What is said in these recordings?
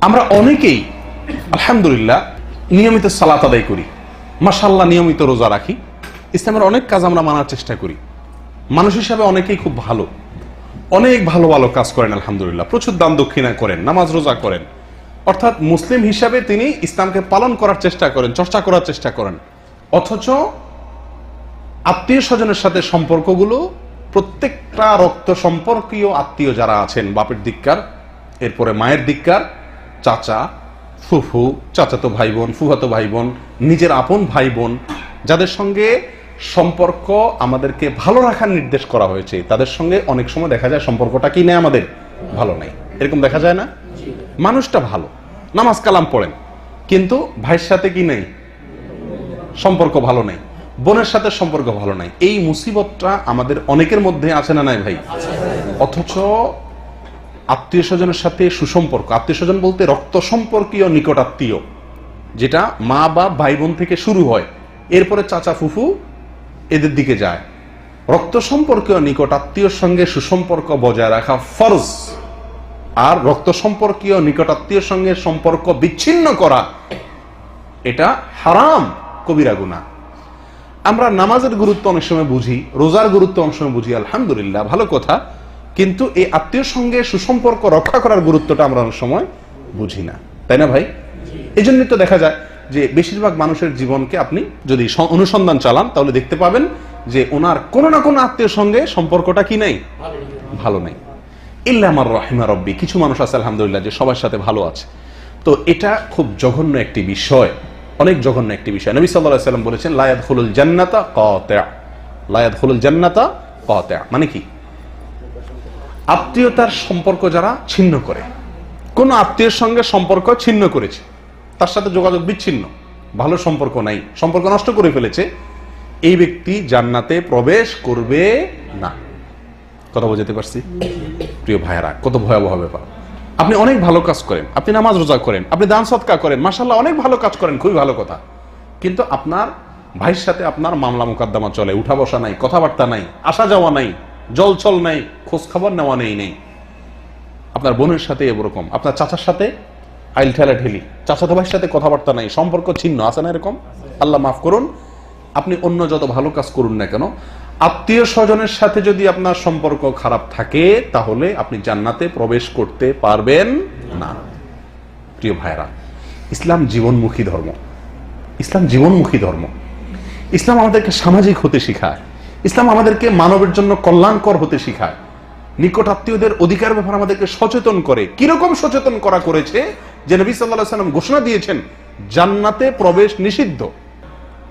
আমরা অনেকেই আলহামদুলিল্লাহ নিয়মিত সালাত আদায় করি, মাশাআল্লাহ নিয়মিত রোজা রাখি, ইসলামের অনেক কাজ আমরা মানার চেষ্টা করি। মানুষ হিসাবে অনেকেই খুব ভালো, অনেক ভালো ভালো কাজ করেন আলহামদুলিল্লাহ, প্রচুর দান দক্ষিণা করেন, নামাজ রোজা করেন, অর্থাৎ মুসলিম হিসাবে তিনি ইসলামকে পালন করার চেষ্টা করেন, চর্চা করার চেষ্টা করেন। অথচ আত্মীয় স্বজনের সাথে সম্পর্কগুলো, প্রত্যেকটা রক্ত সম্পর্কীয় আত্মীয় যারা আছেন, বাপের দিককার, এরপরে মায়ের দিককার, চাচা, ফুফু, চাচাতো ভাই বোন, ফুফাতো ভাই বোন, নিজের আপন ভাই বোন, যাদের সঙ্গে সম্পর্ক আমাদেরকে ভালো রাখার নির্দেশ করা হয়েছে, তাদের সঙ্গে অনেক সময় দেখা যায় সম্পর্কটা কি নেই, আমাদের ভালো নাই। এরকম দেখা যায় না? মানুষটা ভালো, নামাজ কালাম পড়েন, কিন্তু ভাইয়ের সাথে কি নেই, সম্পর্ক ভালো নেই, বোনের সাথে সম্পর্ক ভালো নাই। এই মুসিবতটা আমাদের অনেকের মধ্যে আছে না নাই ভাই? অথচ আত্মীয় স্বজনের সাথে সুসম্পর্ক, আত্মীয় স্বজন বলতে রক্ত সম্পর্কীয় নিকট আত্মীয়, যেটা মা বা ভাই বোন থেকে শুরু হয়, এরপরে চাচা ফুফু এদের দিকে যায়। রক্ত সম্পর্কীয় নিকট আত্মীয়র সঙ্গে সুসম্পর্ক বজায় রাখা ফরজ, আর রক্ত সম্পর্কীয় নিকট আত্মীয়র সঙ্গে সম্পর্ক বিচ্ছিন্ন করা এটা হারাম, কবিরা গুনাহ। আমরা নামাজের গুরুত্ব অনেক সময় বুঝি, রোজার গুরুত্ব অনেক সময় বুঝি, আলহামদুলিল্লাহ ভালো কথা, কিন্তু এই আত্মীয়র সঙ্গে সুসম্পর্ক রক্ষা করার গুরুত্বটা আমরা অনেক সময় বুঝি না, তাই না ভাই? এই জন্যই তো দেখা যায় যে বেশিরভাগ মানুষের জীবনকে আপনি যদি অনুসন্ধান চালান তাহলে দেখতে পাবেন যে ওনার কোনো না কোনো আত্মীয়র সঙ্গে সম্পর্কটা কি নাই, ভালো নাই। ইল্লা আমার রহিমা রব্বি, কিছু মানুষ আছে আলহামদুলিল্লাহ যে সবার সাথে ভালো আছে। তো এটা খুব জঘন্য একটি বিষয়, অনেক জঘন্য একটি বিষয়। নবী সাল্লাল্লাহু আলাইহি ওয়াসাল্লাম বলেছেন লা ইয়াদখুলুল জান্নাতা কাতিআ, লা ইয়াদখুলুল জান্নাতা কাতিআ, মানে কি? আত্মীয়তার সম্পর্ক যারা ছিন্ন করে, কোন আত্মীয়ের সঙ্গে সম্পর্ক ছিন্ন করেছে, তার সাথে যোগাযোগ বিচ্ছিন্ন, ভালো সম্পর্ক নাই, সম্পর্ক নষ্ট করে ফেলেছে, এই ব্যক্তি জান্নাতে প্রবেশ করবে না। কথা বুঝতে পারছি প্রিয় ভাইয়েরা? কত ভয়াবহ ব্যাপার। আপনি অনেক ভালো কাজ করেন, আপনি নামাজ রোজা করেন, আপনি দান সদকা করেন, মাশাআল্লাহ অনেক ভালো কাজ করেন, খুবই ভালো কথা, কিন্তু আপনার ভাইয়ের সাথে আপনার মামলা মোকদ্দমা চলে, উঠা বসা নাই, কথাবার্তা নাই, আসা যাওয়া নাই, জলছল নাই, খোঁজ খবর নেওয়া নেই। আপনার বোনের সাথে এরকম, আপনার চাচার সাথে আইল ঠেলা ঠেলি, চাচাতো ভাইয়ের সাথে কথাবার্তা নাই, সম্পর্ক ছিন্ন, আছে না এরকম? আল্লাহ মাফ করুন। আপনি অন্য যত ভালো কাজ করুন না কেন, আত্মীয় স্বজনের সাথে যদি আপনার সম্পর্ক খারাপ থাকে তাহলে আপনি জান্নাতে প্রবেশ করতে পারবেন না। প্রিয় ভাইরা, ইসলাম জীবনমুখী ধর্ম, ইসলাম জীবনমুখী ধর্ম। ইসলাম আমাদেরকে সামাজিক হতে শিখায়, ইসলাম আমাদেরকে মানবের জন্য কল্যাণকর হতে শিখায়, নিকট আত্মীয়দের অধিকার ব্যাপারে আমাদেরকে সচেতন করে। কিরকম সচেতন করা করেছে যে নবী সাল্লাল্লাহু আলাইহি ওয়াসাল্লাম ঘোষণা দিয়েছেন জান্নাতে প্রবেশ নিষিদ্ধ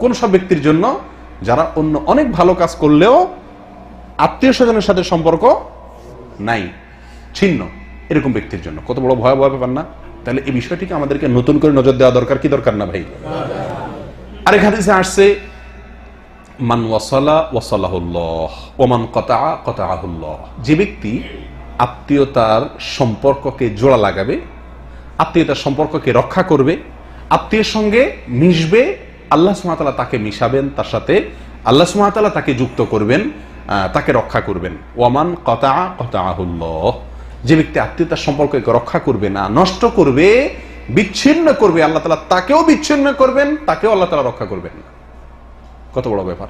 কোন সব ব্যক্তির জন্য, যারা অন্য অনেক ভালো কাজ করলেও আত্মীয় স্বজনের সাথে সম্পর্ক নাই, ছিন্ন, এরকম ব্যক্তির জন্য। কত বড় ভয়াবহ ব্যাপার না? তাহলে এই বিষয়টিকে আমাদেরকে নতুন করে নজর দেওয়া দরকার, কি দরকার না ভাই? আরেক হাদিসে আসছে মান ওয়াসালা ওয়াসালাহুল্লাহ ওয়া মান কাতাআ কাতাআহুল্লাহ, যে ব্যক্তি আত্মীয়তার সম্পর্ককে জোড়া লাগাবে, আত্মীয়তার সম্পর্ককে রক্ষা করবে, আত্মীয়ের সঙ্গে মিশবে, আল্লাহ সুবহানাহু ওয়া তাআলা তাকে মিশাবেন, তার সাথে আল্লাহ সুবহানাহু ওয়া তাআলা তাকে যুক্ত করবেন, তাকে রক্ষা করবেন। ওয়া মান কাতাআ কাতাআহুল্লাহ, যে ব্যক্তি আত্মীয়তার সম্পর্ককে রক্ষা করবে না, নষ্ট করবে, বিচ্ছিন্ন করবে, আল্লাহ তাআলা তাকেও বিচ্ছিন্ন করবেন, তাকেও আল্লাহ তাআলা রক্ষা করবেন। কত বড় ব্যাপার!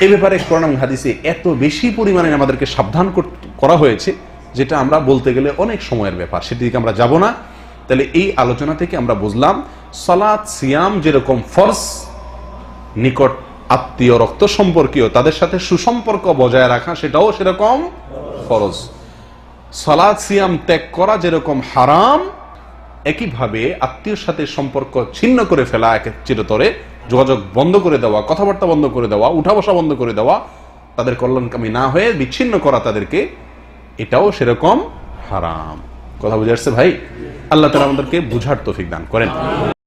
এই ব্যাপারে কোরআন এবং হাদিসে এত বেশি পরিমাণে আমাদেরকে সাবধান করা হয়েছে, যেটা আমরা বলতে গেলে অনেক সময়ের ব্যাপার, সেদিকে আমরা যাব না। তাহলে এই আলোচনা থেকে আমরা বুঝলাম সালাত সিয়াম যেরকম ফরজ, নিকট আত্মীয় রক্ত সম্পর্কীয় তাদের সাথে সুসম্পর্ক বজায় রাখা সেটাও সেরকম ফরজ। সালাত সিয়াম ত্যাগ করা যেরকম হারাম, একইভাবে আত্মীয়র সাথে সম্পর্ক ছিন্ন করে ফেলা, চিরতরে যোগাযোগ বন্ধ করে দেওয়া, কথাবার্তা বন্ধ করে দেওয়া, উঠা বসা বন্ধ করে দেওয়া, তাদের কল্যাণকামী না হয়ে বিচ্ছিন্ন করা তাদেরকে, এটাও সেরকম হারাম। কথা বুঝে আসছে ভাই? আল্লাহ তাআলা আমাদেরকে বুঝার তৌফিক দান করেন।